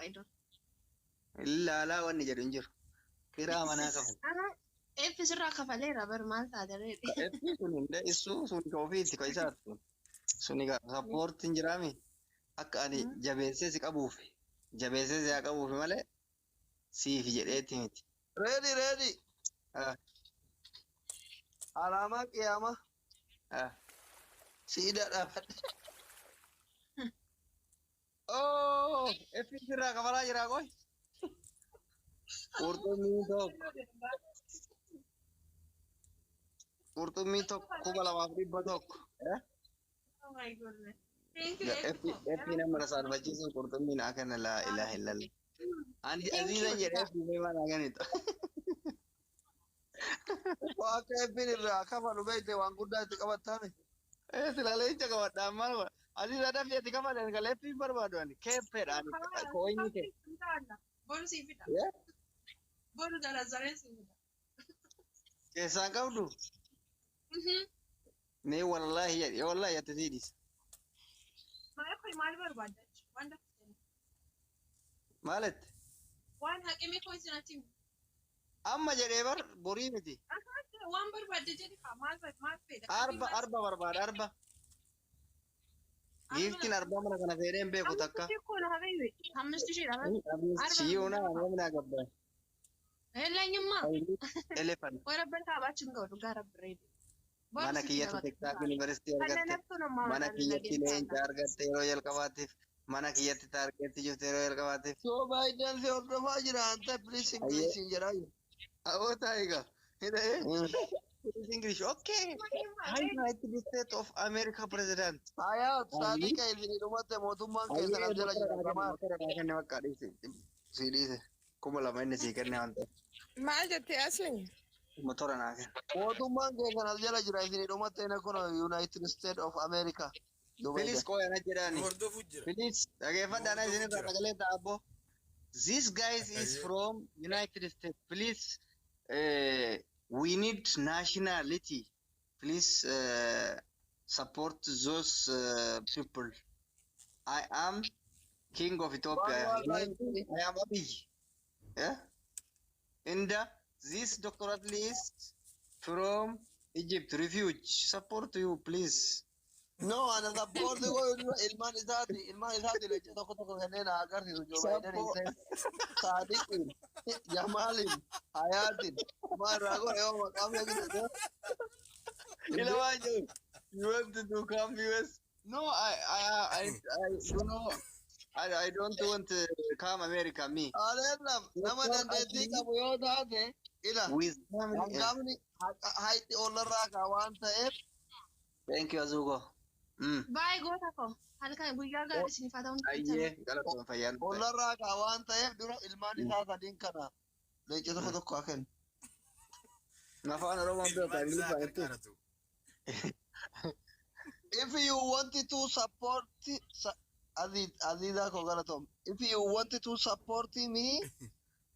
idol. لا لا واني جرين جر كرا منا كفل Ana efi sirraa kafaleera bar maal taatee. efi sun da isu sun kofiiti kaisat suni ga support injirami akka ani jabeessee si qabuuf jabeessee si qabuuf malee siif jedheeti miti ready ah alama qiyama ah sida dapat oh efi sirraa kafalaa jira koy qurxummii tokko kuma lamaaf dhibba tokko Oh my goodness. Thank you efi Efi. efi nama rasaarfachiisuun qurxummii naa kenna laa ilaaha illallah ani aziizan jedhee efi mee naa kennitu Waka bin ra kafa lubaite wan gudda ti qabatame silaalee ija qabadhaan maal godha aziiza dafii ati kafaleen galee efi barbaadu ani keeffeedhaan kooyinii kee Boru siifidha. Boru dalazzareen siifidha. keessaan qabdu mee wallaahi jedhi wallaahi ati siidhis Maal koy maal barbaadda? Waan dafte. maalitti Waan haqimee koy sinatti. amma jedhee bar borii miti Waan barbaadde jedhi kaa maal fedha? arba barbaada arba giiftiin arba mana kana fedheen beeku takka Hammistu shiidha. siyyuuna namni gabbaa Eenyummaa. elefant Warabban taabaachuun ga'u dhugaa rabbireedi. mana kiyyatti teksaak yuunivarsiitii argatte mana kiyyatti leenca argatte yeroo jalqabaatiif mana kiyyatti taargeetti jirte yeroo jalqabaatiif so biden se ordofa jira anta please english jira awota eega hidhee English okay hi United States of America president aya sadiqa izini dumate motumman keessa na jala jira kama kenne bakka siidhiise kuma lama inni sii kenne wanta Maal jettee asli? motora naa kenna motumman keessa na jala jira izini dumate na kono United States of America Please call ana jedhani please dhaggeeffadhaan isin irraa sagalee taabbo this guys is from United States please we need nationality please support those people I am king of Ethiopia I am Abiy yeah and this doctorate list from Egypt refuge support you please no ana support go ilman izati le to ko kanena agarti jo biden ise sadiqin jamalin hayatin marago eo maqam yagina Ilawajo, you want to come US? No, I don't know. I don't want to come America, me. alena nama dandeti kabu yo taate ila With family. gamni haiti olarra ka wanta Thank you, Azugo. Baay'ee goota koo halkan guyyaa gaarii isiniif haa ta'u. Ayyee, galatoon fayyan. olarra ka wanta dura ilman isa sadin kana lece tokko aken Nafaan Oromoon beekaa Ingiliffaa jettu. if you wanted to support Aziza Kogalatom, if you wanted to support me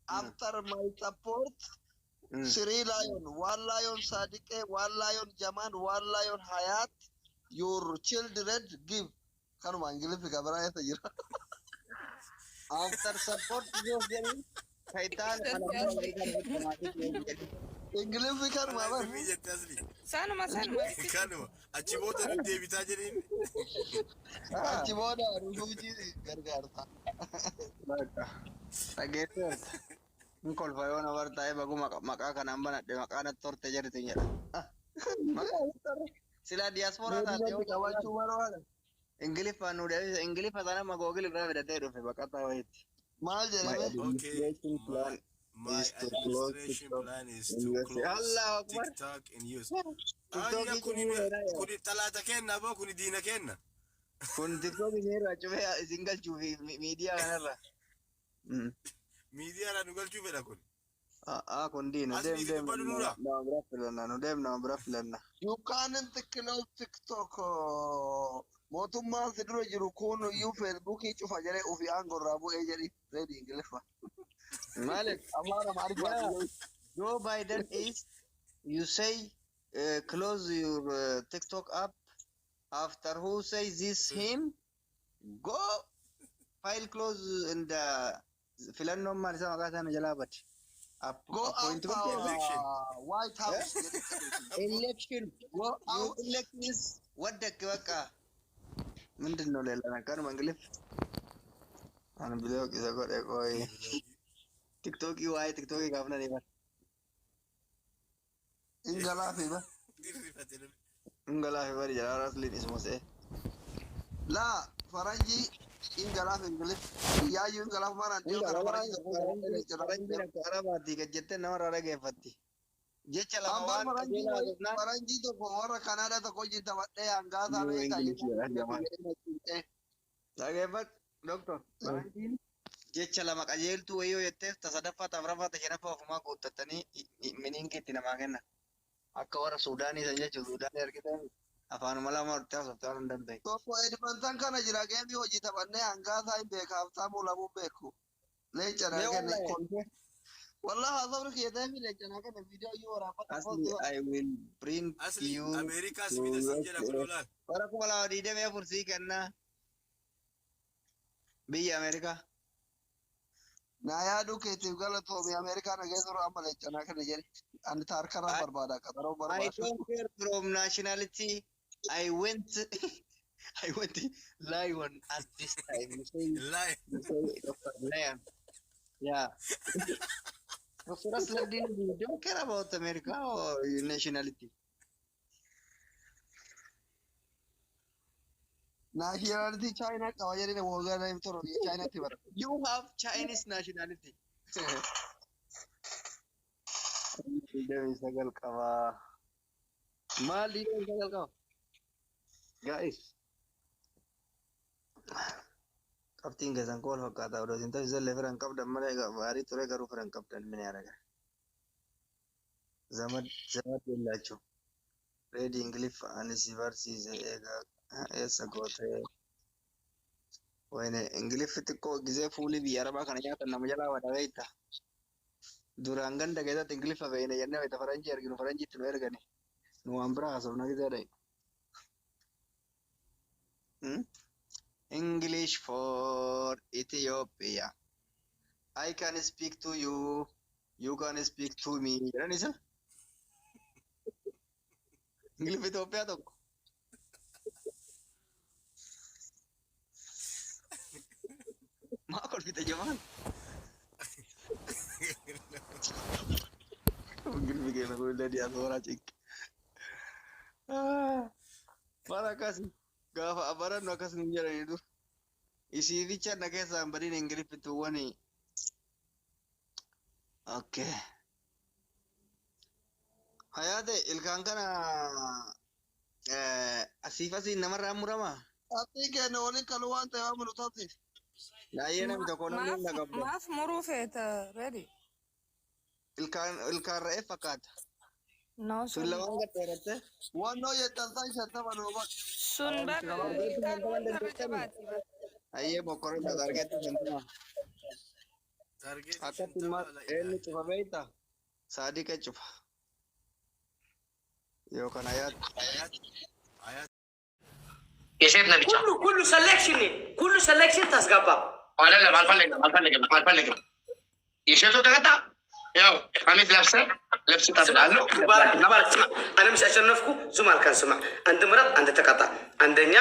after my support, Sri Lion, one Lion Sadique, one Lion Jaman, one Lion Hayat, your children give. Kanuma English kabara ya tajira. After support, you get kaitan English kanuma ba. Sanuma. Kanuma. Achi booda nu deebitaa jedhin. Achi booda rufuji gargaarta. Dhageesseet. Kun kolfa yoo na bartaa'e baguma maqaa kanaan banadhe maqaa natti horte jirti jedha. Silaa diyaaspooraa taate yoo qabachuu barbaada. Ingiliffaan nu deebise Ingiliffa sana amma googil irraa fidatee dhufe baqataa wayiitti. Maal jedhame? Okay. My administration plan is to close TikTok and use. Kuni talaata kenna boo kuni diina kenna. Kun TikTok irraa cufee isin galchuuf miidiyaa kanarra. Miidiyaa nu galchuu fedha kun. Kun diina deem nama bira filanna. You can't close TikTok. Mootummaan si dura jiru kun iyyuu Feesbuukii cufa jedhee ofii aangorraa bu'ee jedhi reedi Ingiliffa. Malik, Joe Biden is, you say, close your TikTok app. After who says this him, go file close in the filannoon maal isa maqaa isaanii jalaa bade. Go out Appointment Election. White House. election. Go You out. elect is what the በቃ ምንድን ነው ሌላ ነገር መንግልፍ አን ብሎክ isa godhe ቆይ ቲክቶክ ዋይ ቲክቶክ ጋፍና ነው Ingalafi ba? እንገላ ፈሪ ጀራራስ ሊንስ ሞሴ La Faranji Ingalafi English. Yayu Ingalaf mana dio kana Faranji. arabaati gajjette nama rara geeffatti jecha lama Amma waan Faranji qajeelaa gofnaan Faranji to warra Canada to koji tabadhe angasa Yoo be English jedha ka. jamaa. dhageeffat doktor jecha lama qajeeltuu wayyoo jetteef ta sadaffaa ta afuraffaa ta shanaffaa ofumaa guuttattanii miniinkiitti namaa kenna akka warra suudaanii san jechuun suudaanii argitan afaanuma lama hortee haasoftaa hin danda'e. Tokko Edmonton kana jira geemi hojii taphannee hangaasaa hin beekaaf saamuu lamuu beeku. Leenca Mee kenne wallahi kolfee. Wallah haasawni keetaa fi leenca kenne viidiyoo yoo waraabata asli I will bring Asli you America to sibida sinjala USA. kulolan. Bara kuma lama diidamee afur sii kennaa biyya Ameerikaa. naa yaaduu keetiif galatoomii Ameerikaa nageessuru amma leenca kenne jedhe. Ani taarkaraa barbaada qaxaroo I barbaada. don't care from nationality. I went Lion at this time. Lie. You say Dr. Lion. Yeah. Dr. Asladin, you don't care about America or your nationality. Nationality China qaba jedhee waggaa hin turu Chinaatti bara. You have Chinese nationality. Liidamii sagal qaba. Maal liidamii sagal qaba? Guys. Qabxiin keessan kool fakkaata. Odoo isin ta'u isallee fira hin qabdan malee gaarii ture garuu fira hin qabdan mini yaada. Zamad yellaachuu. Reedi Ingiliff ani si barsiise eegaa eessa gootee. Wayne Ingiliffi xiqqoo gisee fuulii biyya arabaa kana nyaatan nama jalaa wada beekta. Duraan ganda keessatti Ingiliffa beekne jennee wayita faranjii arginu faranjiitti nu ergani. Nu waan biraa haasofna giseedha. English for Ethiopia. I can speak to you. You can speak to me. Jedhan isa. Ingiliffa Itoophiyaa tokko. Maa kolfite jamaan. Ingiliffi keessa fuullee diyaasooraa cikki. Maal akkasi gaafa barannu akkas nun jedhanii dur. Isiificha na keessaan badiin Ingiliffituuwwani. Okay. Hayaate ilkaan kana asiif asiin namarraa muramaa? Ati kenna waliin kaluu waan ta'eef amma nu taasisu. Naayyee namni tokko namni hin qabda. Maaf muruu feeta ready. Ilkaan re'ee fakkaata. No Sun lamaan gadheeratte. Wannoo jettan san shattama nu bakka. sun bakka ilkaan wanta jabaati. Ayyee mokkoroon isa argetti sentuma. Target. Akkatti immoo eenyu cufa beektaa? Saadiqa cufa. Yookaan hayaat. የሴት ነብቻ ሁሉ ሰሌክሽን ሁሉ ሰሌክሽን ታስገባ አይደለም። አልፈልግም። የሴቱ ተቀጣ ያው ቀሚስ ለብሰህ ልብስ ታስላለህ። እኔም ሲያሸነፍኩ ዙም አልከን ስማ፣ አንድ ምረጥ፣ አንድ ተቀጣ። አንደኛ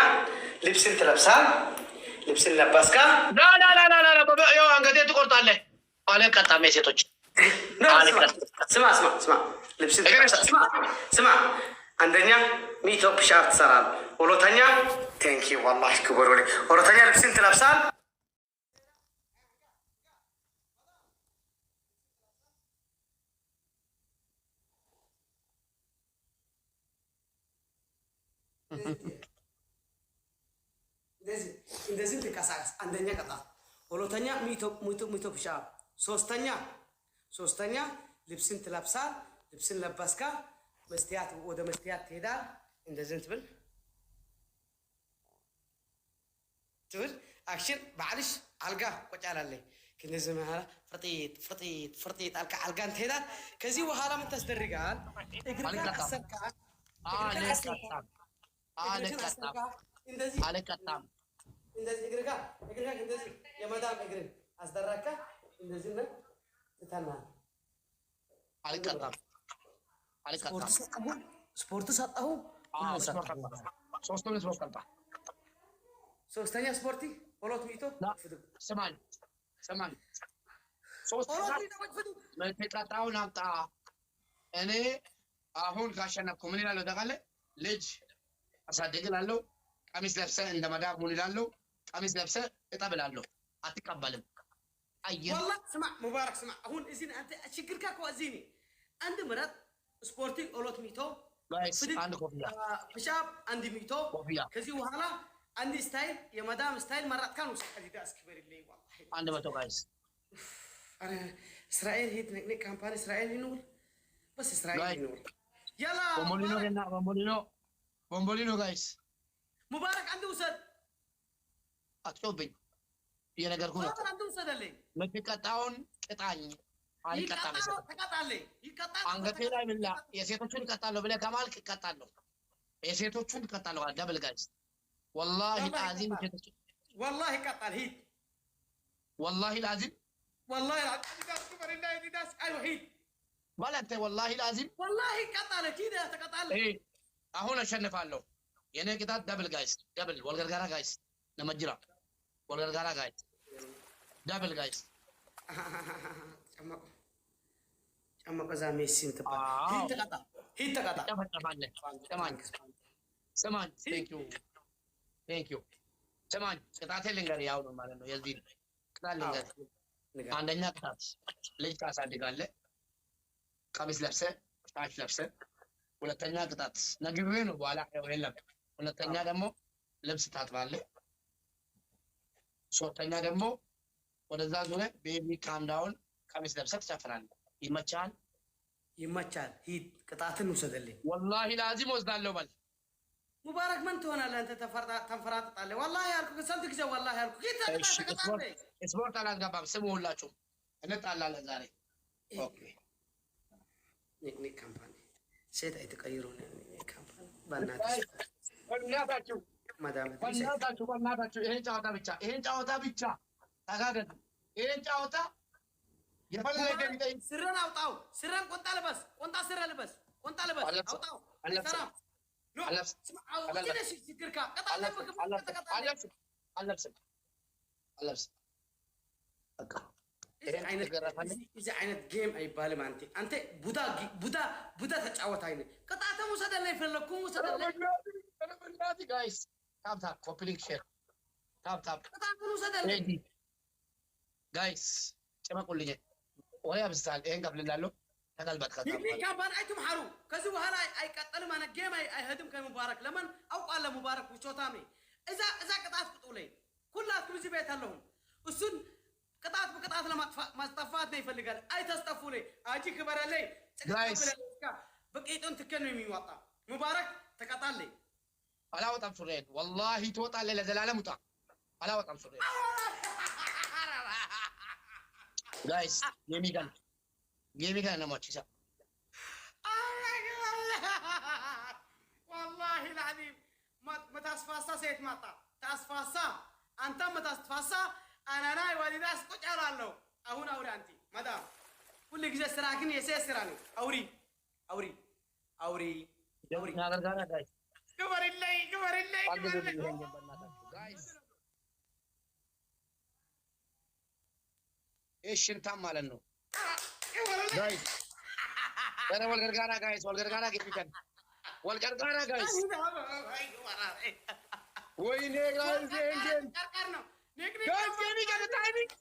ልብስን ትለብሳል። ልብስን ለባስካ ያው አንገቴ ትቆርጣለህ። አልቀጣም። የሴቶች ስማ፣ ልብስን ስማ አንደኛ ሚቶፕ ሻር ትሰራል። ሁለተኛ ቴንኪ ዋላሂ ክብሩ ላይ ሁለተኛ ልብስን ትለብሳል። እንደዚህ ትንቀሳቀስ። አንደኛ ቅጣት። ሁለተኛ ሚቶፕ ሻር። ሶስተኛ ልብስን ትለብሳል። ልብስን ለበስካ መስተያት ወደ መስተያት ትሄዳል። እንደዚህ ትብል አክሽን ባዕልሽ አልጋ ቁጭ አላለኝ ከነዚህ መሀል ፍርጢት አልጋ አልጋን ትሄዳል። ከዚህ በኋላ ምን ታስደርጋል? እግርህን አሰብካ እንደዚህ እግርህ እንደዚህ የመዳም እግርን አስደረካ እንደዚህ ነው ትተና አልቀጣም ስፖርት ሰጣሁ ሶስተኛ ስፖርቲ ኦሎት ሚቶ ስማኝ ሶስት መልቀጣውን አምጣ እኔ አሁን ካሸነፍኩ ምን ይላል ወደቃለ ልጅ አሳድግላለሁ ቀሚስ ለብሰ እንደ መዳብ ምን ይላል ቀሚስ ለብሰ እጠብላለሁ አትቀበልም አየህ والله اسمع مبارك اسمع هون اذن انت اشكرك كوازيني عند مرات سبورتي اولوت ميتو ጋይስ አንድ ኮፍያ بشاب عندي ميتو ኮፍያ كذي وهلا عندي ستايل يا مدام ستايل مرات كانوا اديداس كبر لي والله አንድ መቶ ጋይስ انا اسرائيل هي نك كامباني اسرائيل ينول بس اسرائيل ينول يلا ቦምቦሊኖ ጋይስ مبارك عندي وسد አትጮብኝ የነገርኩ ነው عندي وسد لي ለተቀጣውን ቅጣኝ አልቀጣም ይቀጣል አንገቴ ላይ ብላ የሴቶቹን ቀጣለሁ ብለህ ከማልክ እቀጣለሁ የሴቶቹን ቀጣለሁ ደብል ጋይስ والله العظيم والله قطع الهيد والله العظيم والله العظيم كبر الله داس ايوه هيد ولا انت والله العظيم والله قطع كده تقطع ايه አሁን አሸንፋለሁ የኔ ቅጣት ደብል ጋይስ ደብል ወልገርጋራ ጋይስ ለመጅራ ወልገርጋራ ጋይስ ደብል ጋይስ ጨመቆ ዛሜሲን ተባለ ሂድ ተቀጣ ተፈጠፋለህ ስማኝ ቴንክ ዩ ስማኝ ቅጣቴ ልንገርህ ያው ነው ማለት ነው የዚህ ቅጣት ልንገርህ አንደኛ ቅጣት ልጅ ታሳድጋለህ ቀሚስ ለብሰህ ሻሽ ለብሰህ ሁለተኛ ቅጣት ነግሬህ ነው በኋላ የለም ሁለተኛ ደግሞ ልብስ ታጥባለህ ሶስተኛ ደግሞ ወደዛ ዙሪያ ቤቢ ካም ዳውን ቀሚስ ለብሰህ ትጨፍራለህ ይመቻል ሂድ ቅጣትን ውሰድልኝ والله لازم ወስዳለሁ በል ሙባረክ ምን ትሆናለህ አንተ ተንፈራጥጣለህ والله ያልኩህ ስንት ጊዜ والله ያልኩህ ጌታ ስፖርት አላስገባም ስሙ ሁላችሁም እንጣላለን ዛሬ ኦኬ ኒክ ካምፓኒ ሴት አይተቀይሩ ኒክ ካምፓኒ በእናታችሁ ማዳም በእናታችሁ ይሄን ጨዋታ ብቻ ተጋገዱ ይሄን ጨዋታ የፈለገ ቢጠይ ስረን አውጣው ስረን ቆንጣ ልበስ አውጣው አልሰራም ኖ ትንሽ ችግር አለብስም በቃ እዚህ አይነት ጌም አይባልም አንተ ቡዳ ተጫወት አይነት ቅጣትም ውሰደልኝ ፈለኩም ውሰደልኝ በእናትህ ጋይስ ታፕ ኮፕሊንግ ሼር ታፕ ቅጣቱን ውሰደልኝ ጋይስ ጨመቁልኝ ወይ አብስታል ይሄን ቀብልላለሁ ተቀልበት ካምፓኒ አይትምሐሩ ከዚህ በኋላ አይቀጥልም አነ ጌም አይሄድም ከሙባረክ ለምን አውቃለሁ ሙባረክ ውቾታሜ እዛ ቅጣት ቅጡልኝ ሁላችሁም እዚህ ቤት አለሁም እሱን ቅጣት በቅጣት ለማስጠፋት ነው ይፈልጋል አይተስጠፉልኝ አጂ ክበረልኝ ጋይስ በቂጡን ትከን ነው የሚወጣ ሙባረክ ተቀጣልኝ አላወጣም ሱሬን والله ትወጣለህ ለዘላለም ውጣ አላወጣም ሱሬን ጋይስ የሚገን ነው ማቺሳ والله العظيم ما تصفاسا سيت ماتا تصفاسا انت ما تصفاسا انا ناي والداس ቁጭ አላለሁ አሁን አውሪ አንቺ ማዳም ሁሉ ጊዜ ስራክን የሴት ስራ ነው አውሪ ናገርጋራ ጋይስ ክበርልኝ ጋይስ ሽንታም ማለት ነው ጋይስ ኧረ ወልገርጋራ ጋይስ ወልገርጋራ ግጥሚቀን ወልገርጋራ ጋይስ ወይኔ ጋይስ እንዴት ቀርቀር ነው ጋይስ የሚገርም ታይሚንግ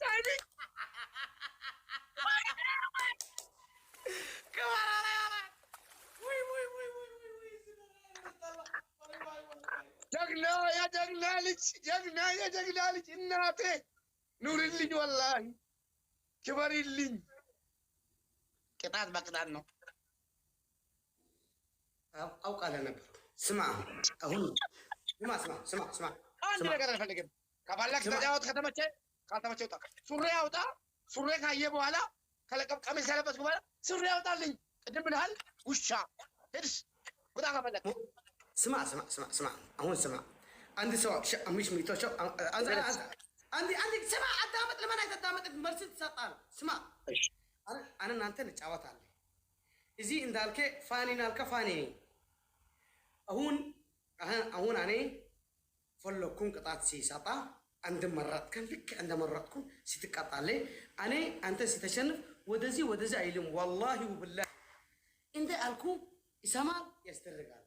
ጀግና ልጅ እናቴ ኑርልኝ ወላሂ ክበሪልኝ ቅጣት በቅጣት ነው አውቃለሁ ነበር ስማ አሁን ስማ አንድ ነገር አልፈልግም ከፈለክ ተጫወት ከተመቸ ውጣ ሱሪ አውጣ ሱሪ ካየ በኋላ ቀሚስ ከለበስኩ በኋላ ሱሪ አውጣልኝ ቅድም ብለሃል ውሻ ሄድስ ውጣ ከፈለክ ስማ አሁን ስማ عندي سؤال مش ميتو شو عندي سمع أدامت لما أنا أدامت مرسل سطال سمع أنا نانتي نتعوت عليه إزي إن دالك فاني نالك فاني أهون أنا فلو كون قطعت سي سطا عند مرات كان لك عند مرات كون ستقطع لي أنا أنت ستشنف ودزي أيلم والله وبالله إنت ألكو إسمع يسترجع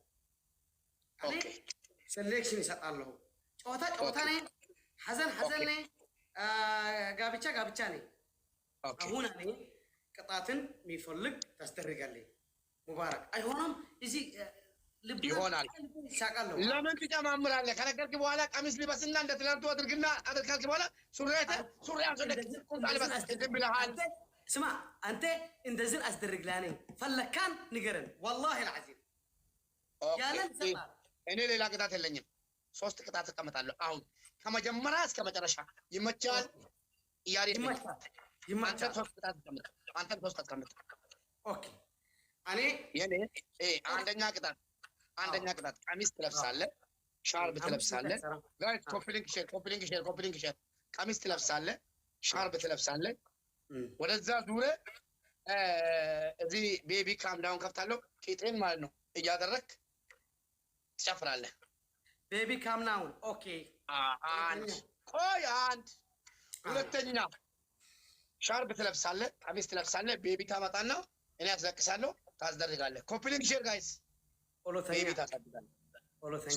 أوكي سلكشن يسطال له ጨዋታኔ ሐዘን ጋብቻ ነኝ አሁን እኔ ቅጣትን የሚፈልግ ታስደርጋለህ ሙባረክ አይሆንም እዚህ ልብ ይሆናል ለምን ትጨማምራለህ ከነገርክ በኋላ ቀሚስ ልበስና እንደ ትላንቱ አድርግና አድርካልክ በኋላ ሱሪ አንሶልክ ቁልባልበስ ብለሃል ስማ አንተ እንደዚህ አስደርግላኔ ፈለካን ንገረን والله العظيم ያለን ሰጣ እኔ ሌላ ቅጣት የለኝም 3 ቅጣት ተቀመጣለሁ አሁን ከመጀመሪያ እስከ መጨረሻ ይመቻል ይመቻል 3 ቅጣት ተቀመጥ አንተ 3 ተቀመጥ ኦኬ እኔ የኔ አንደኛ ቅጣት ቀሚስ ትለብሳለህ ሻርብ ትለብሳለህ ጋይስ ኮፕሊንግ ሼር ቀሚስ ትለብሳለህ ሻርብ ትለብሳለህ ወደዛ ዙረ እዚህ ቤቢ ካም ዳውን ከፍታለሁ ቂጤን ማለት ነው እያደረክ ትጨፍራለህ ቤቢ ካም ናው ኦኬ አንድ ሁለተኛ ሻርብ ትለብሳለህ ቀሚስ ትለብሳለህ ቤቢ ታመጣና እኔ አስለቅሳለሁ ታስደርጋለህ ኮፕሊንግ ሼር ጋይስ ቤቢ ታሳድጋለህ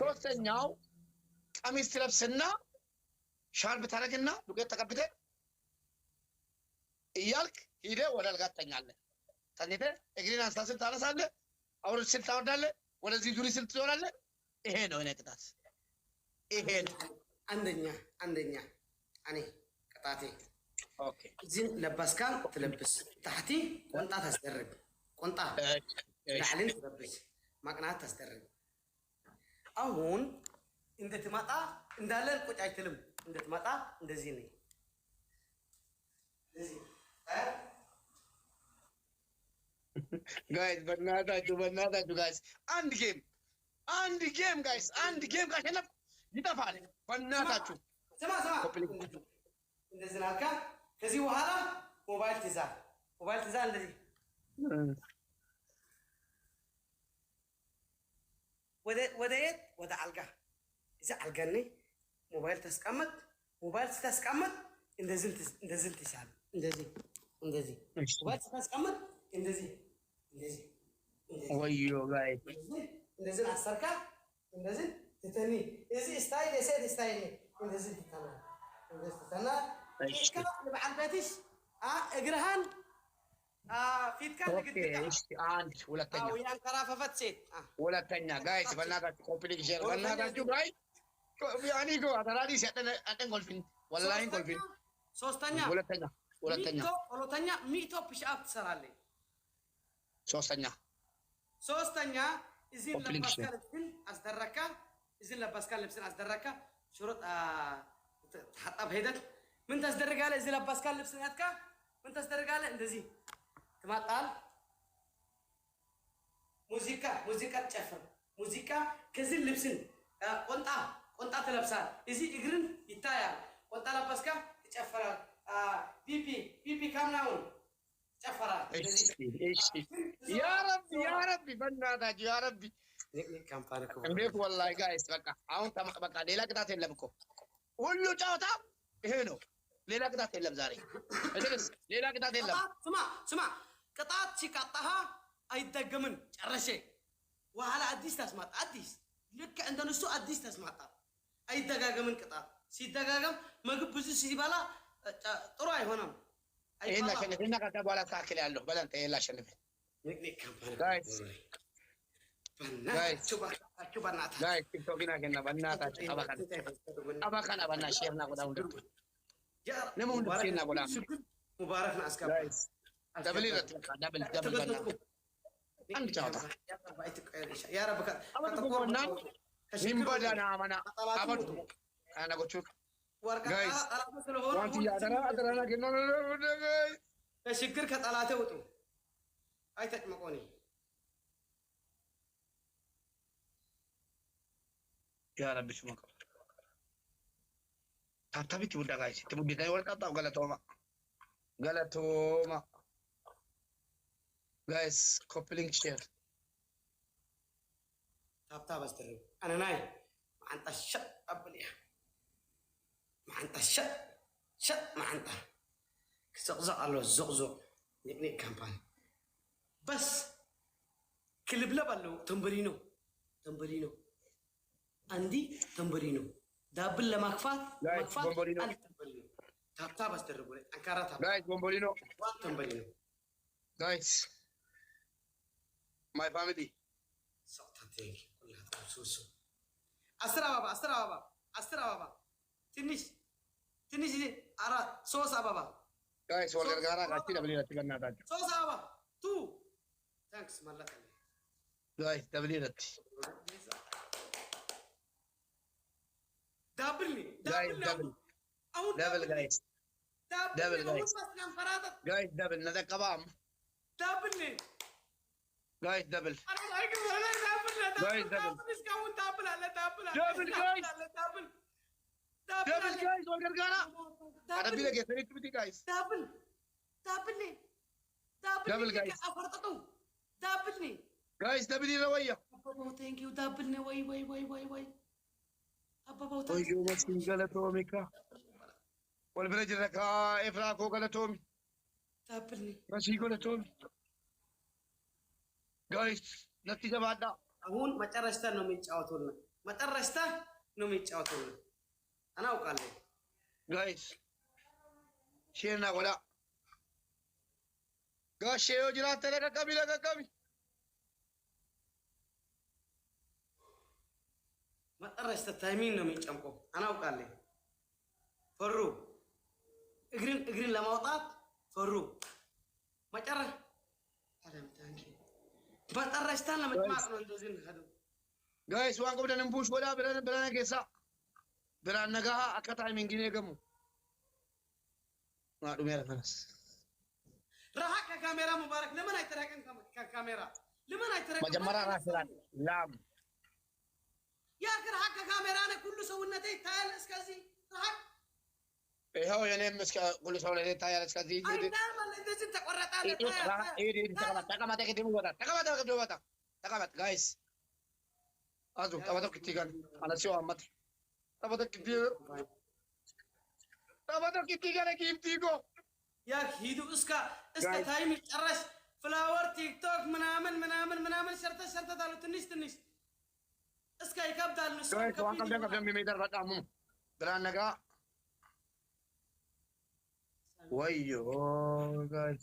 ሶስተኛው ቀሚስ ትለብስና ሻርብ ታረግና ዱቄት ተቀብተህ እያልክ ሂደህ ወደ አልጋ ትተኛለህ ተኝተህ እግሬን አንስታ ስል ታነሳለህ አውርድ ስል ታወርዳለህ ወደዚህ ዙሪ ስል ትዞራለህ ይሄ ነው እኔ ቅጣት ይሄ ነው አንደኛ እኔ ቅጣቴ ኦኬ እዚህ ለባስካል ትለብስ ታህቲ ቆንጣ ታስደርግ ቆንጣ ላዕልን ትለብስ ማቅናት ታስደርግ አሁን እንደትመጣ እንዳለን ቁጭ አይትልም እንደትመጣ እንደዚህ ነኝ ጋይስ በእናታችሁ ጋይስ አንድ ጌም ጋይስ ካሸነፍ ይጠፋል በእናታችሁ ስማ እንደዚህ ናካ ከዚህ በኋላ ሞባይል ትይዛ እንደዚህ ወደ የት ወደ አልጋ እዛ አልጋኔ ሞባይል ስታስቀምጥ እንደዚህ ትይዛል እንደዚህ ሞባይል ስታስቀምጥ እንደዚህ ወዮ ጋይስ እንደዚህ አሰርካ እንደዚህ ትተኒ እዚህ ስታይል የሴት ስታይል እንደዚህ ትተና እስከ ለበዓል ቤትሽ እግርሃን ፊትካ አንድ ሁለተኛ ያንከራፈፈት ሴት ሁለተኛ ጋይስ በእናታችሁ ኮምፕሊት ሼር በእናታችሁ ጋይስ ያኒ ጎ አተራዲ ሲያጠን ጎልፊን ወላሂ ጎልፊን ሶስተኛ ሁለተኛ ሚቶ ፑሽአፕ ትሰራለች ሶስተኛ እዚህ ለባስካል ልብስን አስደረካ ሽሩጥ ተሐጣብ ሄደት ምን ታስደርጋለህ እዚህ ለባስካል ልብስን ያትካ ምን ታስደርጋለህ እንደዚህ ትማጣል ሙዚቃ ትጨፍር ሙዚቃ ከዚህ ልብስን ቆንጣ ትለብሳል እዚህ እግርን ይታያል ቆንጣ ለባስካ ትጨፍራል ፒፒ ካምናውን ጨፈራል ያ ረቢ በእናታችሁ ያ ረቢ እንዴት ወላሂ ጋይስ በቃ አሁን በቃ ሌላ ቅጣት የለም እኮ ሁሉ ጨዋታ ይሄ ነው ሌላ ቅጣት የለም ዛሬ እድርስ ሌላ ቅጣት የለም ስማ ቅጣት ሲቀጣሃ አይደገምን ጨረሼ በኋላ አዲስ ታስማጣ አዲስ ልክ እንደነሱ አዲስ ታስማጣ አይደጋገምን ቅጣት ሲደጋገም ምግብ ብዙ ሲበላ ጥሩ አይሆንም ይሄን አሸንፍና ከዛ በኋላ ታክል ያለው በለንተ ይሄን አሸንፍ ጋይስ ቲክቶክና ከና በእናታችሁ አባካና በና ሼርና ጎዳው እንደት ነሙ እንደና ጎዳ ሙባረክ ና አስካባ ደብል በና አንድ ጫውታ ያ ረብካ ተቆርና ሚንበዳና አማና አበዱ አናጎቹ ጋይስ ዋንቲ ያደራ ገና ችግር ከጠላቴ ውጡ አይተጭመቆኒ يا رب شو مقر ታብታቢት ውዳ ጋይስ ትሙዲ ታይ ወልቃጣው ገለቶማ ጋይስ ኮፕሊንግ ሼር ታብታብ አስተርብ انا ناي ما انت شت قبل يا ما انت شت ما انت زقزق على الزقزق نقني كامباني بس كلب لبلو تمبرينو عندي تمبرينو دابل لمكفات مكفات تمبرينو تابتاب استربوا انكارا تاب guys بومبولينو تمبرينو guys my family صوتك كلها تسوسو أسرع بابا تنش دي أرا صوص بابا guys ولا غارا غاتي دبلي رتكنا داج صوص بابا تو thanks مالك guys دبلي رت دبل guys guys دبل نذا كبام دبل guys دبل guys ولا غارا ada bila guys ini tuh guys دبل guys أفرطتو دبلني guys دبلي روية أبابو thank you دبلني وي أبابو ويجو بس قالتهم كا والبلد ركا إفراكو قالتهم دبلني بس قالتهم guys نتيجة بعد አሁን መጨረሻ ነው የሚጫወቱልን أنا أقول لك guys شيرنا ولا guys شيرو جرات ترى كابي መጨረሻ ታይሚንግ ነው የሚጨምቀው أنا أقول لك ፈሩ እግርን ለማውጣት ፈሩ መጨረሻ አለም ታንኪ መጨረሻ ለመጥማቅ ነው እንደዚህ ነው guys waan qabdan buush wala birana keessa biraan nagaa akka timing ne gamu ma dhumeera kanas raha ka kamera mubarak ለምን አይተራቀን ከካሜራ ለምን አይተራቀን መጀመሪያ ራስራን ላም ያ ከራha ከካሜራ ነው ሁሉ ሰውነቴ ይታያል እስከዚህ raha ይሄው የኔም እስከ ሁሉ ሰውነቴ ይታያል እስከዚህ አይናል እንደዚህ ተቆረጣለ ተቀመጥ guys አዙ ተባተው ክትጋን አናሲው አመት ተባተው ክትጋን ኪምቲጎ ያ ሂዱ እስከ ታይም ጨረሽ ፍላወር ቲክቶክ ምናምን ሰርተታሉ ትንሽ እስከ ይከብዳል ነው guys ዋን ቀደም የሚደር በጣም ብራን ነጋ ወዮ guys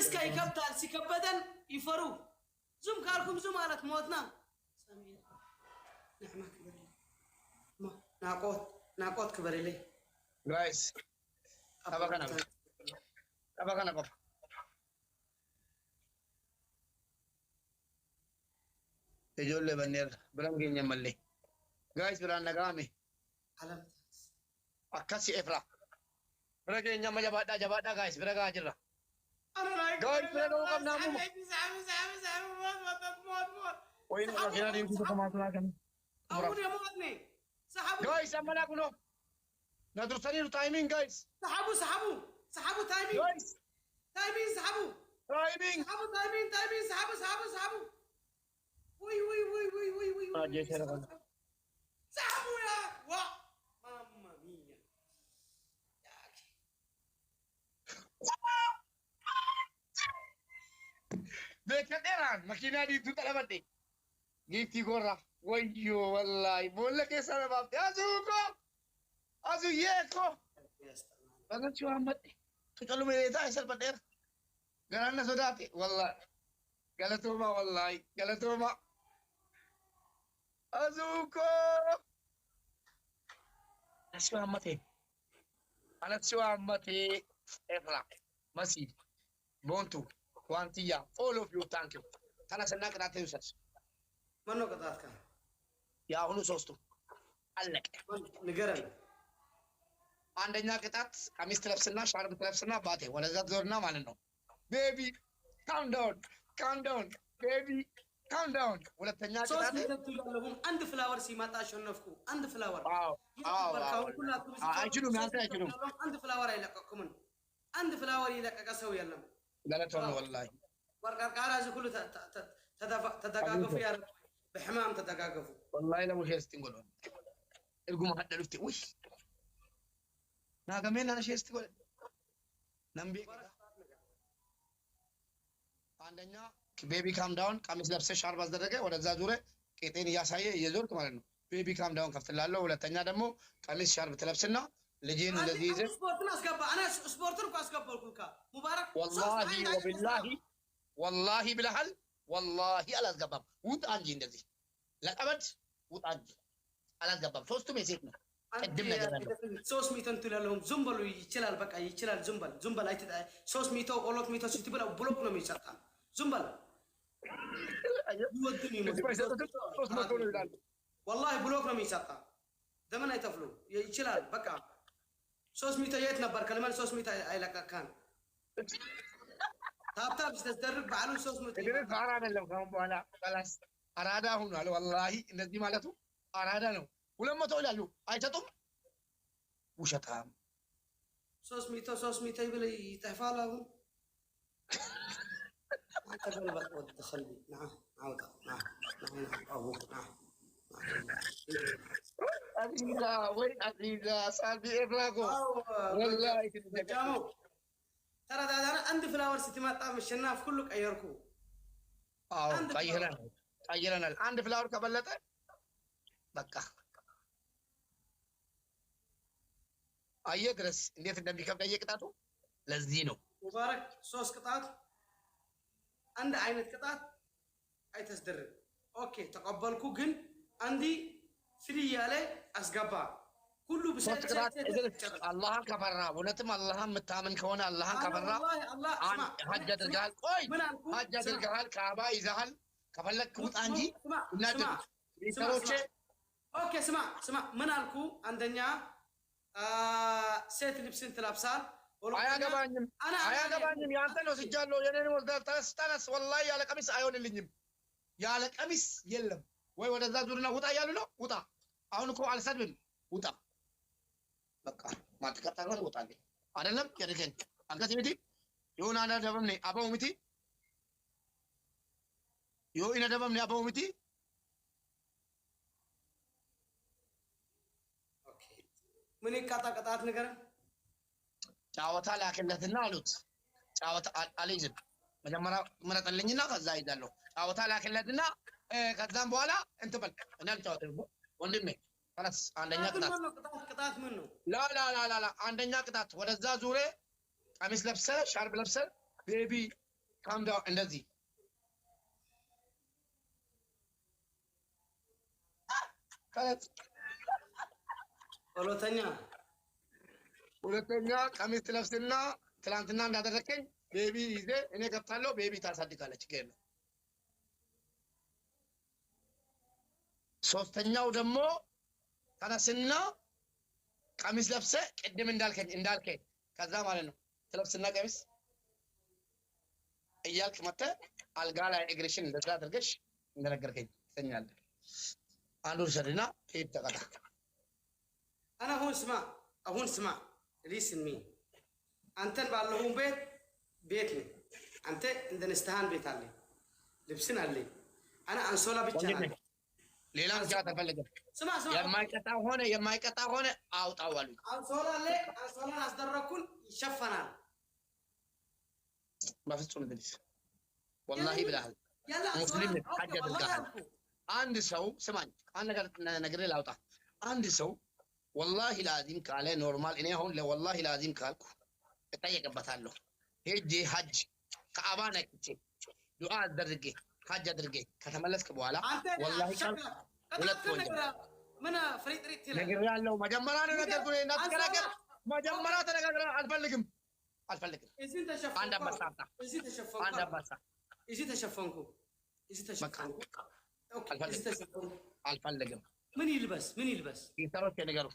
እስከ ይከብዳል ሲከበደን ይፈሩ ዙም ካልኩም ዙም ማለት ሞትና ናቆት ክበርልኝ guys tabakana kop ejolle banner biran genya malle guys biran nagame alam akasi efra biran genya jabada guys biraga jirra guys biraga kam namu oy na kira di ko masala kan አሁን የሞትኔ ሰሐቡ guys amana kuno nadrusani timing guys ሰሐቡ ታይሚንግ guys ታይሚንግ ሰሐቡ ወይ አጀ ሰራን ሰሐቡ ያ ዋ ማማ ሚያ beekaderan makina di tu talabate gifti gorra wayyo wallahi bolle ke sana bafte azu yeko bana chua mate tu kalu mereta esal pader ganana sodate wallahi galatoma azuko anachua mate efra masi bontu Quantia, all of you, thank you. Tana sana kana tayusas. Mano katatka. Ya hunu sostu. Allek. ንገረን አንደኛ ቅጣት ቀሚስ ትለብስና ሻርፕ ትለብስና ባቴ ወደዛ ዞርና ማለት ነው። ቤቢ ካም ዳውን ቤቢ calm down. ሁለተኛ ሶስት ቅጣት ሚተቱ ያለሁም አንድ ፍላወር ሲመጣ አሸነፍኩ። አንድ ፍላወር አይችሉም፣ ያንተ አይችሉም። አንድ ፍላወር አይለቀቁም። አንድ ፍላወር ይለቀቀ ሰው የለም። ገለቶን ወላሂ ወርቃቃራ እዚ ኩሉ ተደጋገፉ ያለ بحمام تدقاقفوا والله لا مش يستنقل القوم حد لفتي وش ناقمين انا شي يستنقل نمبي عندنا ቤቢ ካም ዳውን ቀሚስ ለብሰሽ ሻርብ አስደረገ ወደዛ ዙረ ቄጤን እያሳየ እየዞርክ ማለት ነው። ቤቢ ካም ዳውን ከፍትላለሁ። ሁለተኛ ደግሞ ቀሚስ ሻርብ ትለብስና ልጄን እንደዚህ ይዘ ስፖርትን አስገባ። እኔ ስፖርትን እኮ አስገባልኩካ ሙባረክ ወላሂ ወቢላሂ ወላሂ ብለሃል። ወላሂ አላስገባም። ውጣ እንጂ እንደዚህ ለቀበድ ውጣ እንጂ አላስገባም። ሶስቱም የሴት ነው። ቅድም ነገር አለ 300 ትላለሁም ዝም በሉ ይችላል። በቃ ይችላል። ዝም በል አይተ 300 200 ስትበላ ብሎክ ነው የሚሰጣ። ዝም በል والله بلوك ነው የሚሰጣ። ዘመን አይተፍሉ ይችላል። በቃ 300 የት ነበር? ከለማን 300 አይለቀካን ታብታብ ስትደርግ ባሉ 300 ግን ፋራ አይደለም። ካሁን በኋላ خلاص አራዳ ሆኗል። والله እንደዚህ ማለቱ አራዳ ነው። 200 ይላሉ አይሰጡም። ውሸታም 300 ይብል ይጠፋላው قلبك ودخل لي نعم عودة نعم أبوك نعم عزيزة وين عزيزة صاحبي إبراكو والله جامو ترى ده أنا عندي فلاور ستي ما طعم الشناف كله غيركو غيرنا عندي فلاور كبلته بقى أيه درس إني في النبي كم أيه كتاتو لزينو مبارك صوص قطعات عند عينة قطعات أي تصدر أوكي تقبلكو جن عندي فريالة أسقبا كله بس الله كبرنا ونتم الله متامن كون الله كبرنا الله اسمع حجة الجهل قوي حجة الجهل كعبة يزهل كفلك كوت أنجي اسمع أوكي اسمع من ألكو عندنا سيت لبسين تلابسان አያገባኝም ያንተ ነው ሲጃለው የኔን ወልዳል ተነስ ወላሂ ያለ ቀሚስ አይሆንልኝም ያለ ቀሚስ የለም ወይ ወደዛ ዙርና ውጣ ያሉ ነው ውጣ አሁን እኮ አልሰድብም ውጣ በቃ ማትከታተል ውጣ አይደለም ከደከን አንተ ሲዲ የሆነ አና ደበም ነኝ አባው ምቲ የሆነ ደበም ነኝ አባው ምቲ ኦኬ ምን ይቃጣቀጣት ነገር ጫወታ ላከለትና አሉት ጫወታ አልይዝም መጀመሪያ መረጠልኝና ከዛ አይዳለሁ ጫወታ ላከለትና ከዛም በኋላ እንትን በል እና ጫወታ ወንድሜ ፈረስ አንደኛ ቅጣት ምን ነው ላ አንደኛ ቅጣት ወደዛ ዙሬ ቀሚስ ለብሰ ሻርብ ለብሰ ቤቢ ካም ዳውን እንደዚህ ሁለተኛ ቀሚስ ትለብስና ትላንትና እንዳደረከኝ ቤቢ ይዘ እኔ ገብታለሁ ቤቢ ታሳድጋለች ገለ ሶስተኛው ደግሞ ተነስና ቀሚስ ለብሰ ቅድም እንዳልከኝ ከዛ ማለት ነው ትለብስና ቀሚስ እያልክ መተ አልጋ ላይ እግርሽን እንደዛ አድርገሽ እንደነገርከኝ ትተኛለህ አንዱ ሸድና ሄድ ተቀጣ انا هون اسمع ليسن مين انت بالهم بيتني انت عندنا استهان بيت علي لبسنا علي انا انسولا بيتشان ሌላም ጃ ተፈልገ ስማ የማይቀጣ ሆነ አውጣው አሉ አንሶላ አስደረኩን ይሸፈናል በፍጹም ድልስ ወላሂ ብለሃል ሙስሊም ሐጅ አድርገሃል አንድ ሰው ስማኝ አንድ ነገር ላውጣ አንድ ሰው والله لازم قاله نورمال እኔ አሁን ለወላሂ لازم ካልኩ እጠየቅበታለሁ ሄጄ ሐጅ ከአባ ነክቼ ዱዓ አድርጌ ሐጅ አድርጌ ከተመለስክ በኋላ ወላሂ ሁለት ወንጀል ምን ፍሪጥሪት ይላል ነገር ያለው መጀመሪያ ነው ነገር ነው እናትከራከር መጀመሪያ ተነጋግረ አልፈልግም እዚህ ተሸፈንኩ አንድ አባሳ እዚህ ተሸፈንኩ ኦኬ እዚህ ተሸፈንኩ አልፈልግም ምን ይልበስ ጊፍተሮች ነገሩ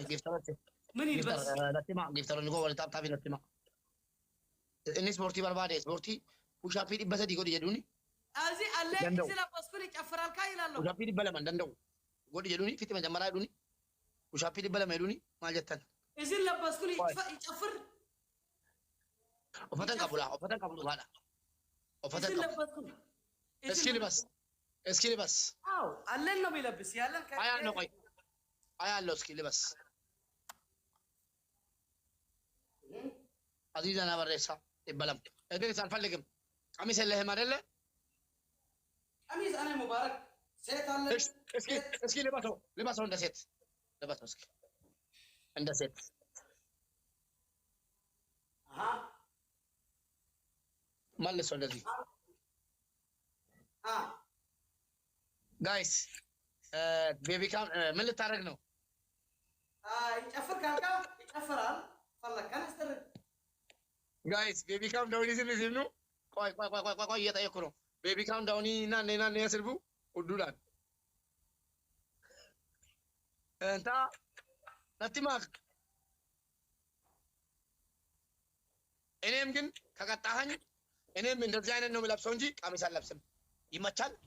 ጊፍተሮች ምን ይልበስ ለቲማ ጊፍተሮች ነው ወለ ታፕ ታቢ ለቲማ እኔ ስፖርቲ በርባዴ ስፖርቲ ፑሻፕ ዲበሰ ዲጎ ዲዱኒ أزي الله دندو. إذا لبسكوني يشفر الكاي لا له وشابي بلا من دندو قول يدوني فيتي مجمرة يدوني وشابي بلا ما يدوني ما جتن إذا لبسكوني يشفر وفتن قبلها وفتن قبل هذا وفتن إذا قبل لبسكوني اسكيلي بس أو الله إنه بيلبس يلا كاي أيا نقي أيا لو اسكيلي بس عزيز أنا بريسا إبلام إدريس الفلكم قميص اللي همارله أميز أنا مبارك سيت الله اسكي لباسه عند سيت لباسه اسكي عند سيت ها مالس عند ذي جايز بيبي كام من اللي تعرفناه يشفر كان يشفر فلا كان يستر جايز بيبي كام داوني سنو كوي يتأكلوا بيبي كام داوني نان يسربو ودولان أنت نتيمك أنا يمكن كقطعهن أنا من دزاين إنه ملابسونجي كامي سال لابسم يمشال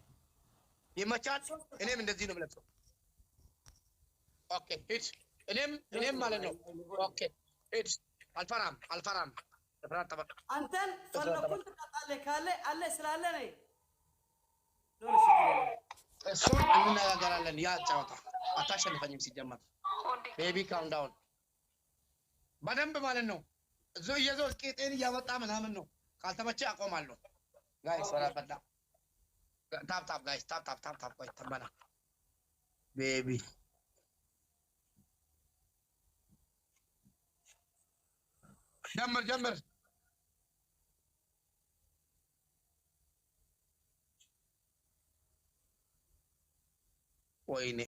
أنا من دزاين إنه ملابسون أوكي هيت أنا مالنو أوكي هيت الفرام طبعا أنتن فلا كنت قال الله سلالة لون شكرا الصوت أننا قال لنا يا جوتا أتاشن فنيم سيجمع بيبي كاونت داون بدن بمالنو زو يزو كيتين يا وطا منامنو قال تبچ اقومالو गाइस वरा बदला tap guys tap कोई तबना बेबी जमर वही